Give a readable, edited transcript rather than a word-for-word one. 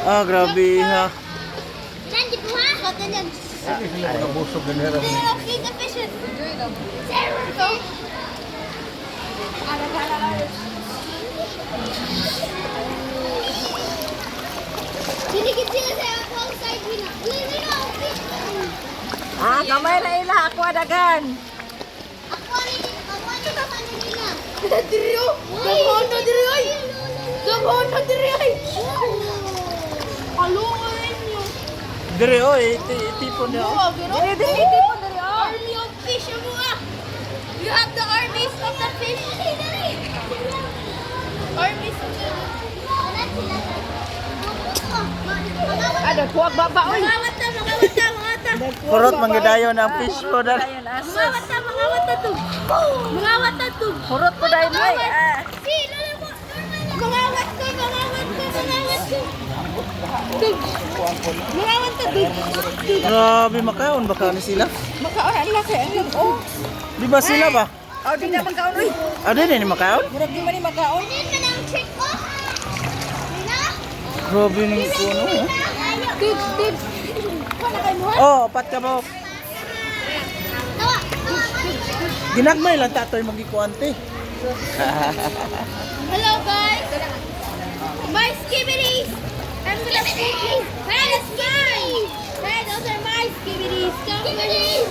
Ah, grabe ha. Diyan, di po ha? Kata niyan. Nakabusog din nila. Feed the fishes. Zero. Dinikit sila sa outside nila. Ah, kamay na ila. Ako adagan. Ako na kanina. Diriyo. Gamon na diriyo. Gamon na diriyo. Paluin niyo. Dire oy, tipon na. Dili, dili, tipo na rin. Army of fish mo ah. You have the armies of the fish. Armies of the Ada kuwag baba. Uy. Mangawat ta. Kurot manggadayon ang fish po na. Mangawat ta to. Mangawat ta to. Hurot ko dahil mo eh. Si, lalo mo. Mangawat ko. Dug. Mangawat ta dug. Grabe makaon baka ni sila. Makaon ang laki. Ang oh. Di ba sila ba? Oh, di na makaon. Uy. Ano din ni makaon? Murag di man ni makaon. Ano man ang trick ko? Wala. Grabe ng kuno. Dug. Wala kayo mo? Oh, pat ka mo. Tawa. Ginagmay lang tatoy magikuante. Hello guys. My skibbities. I'm gonna skibbities. Hey, let's go. Hey, those are my skibbities. Skibbities.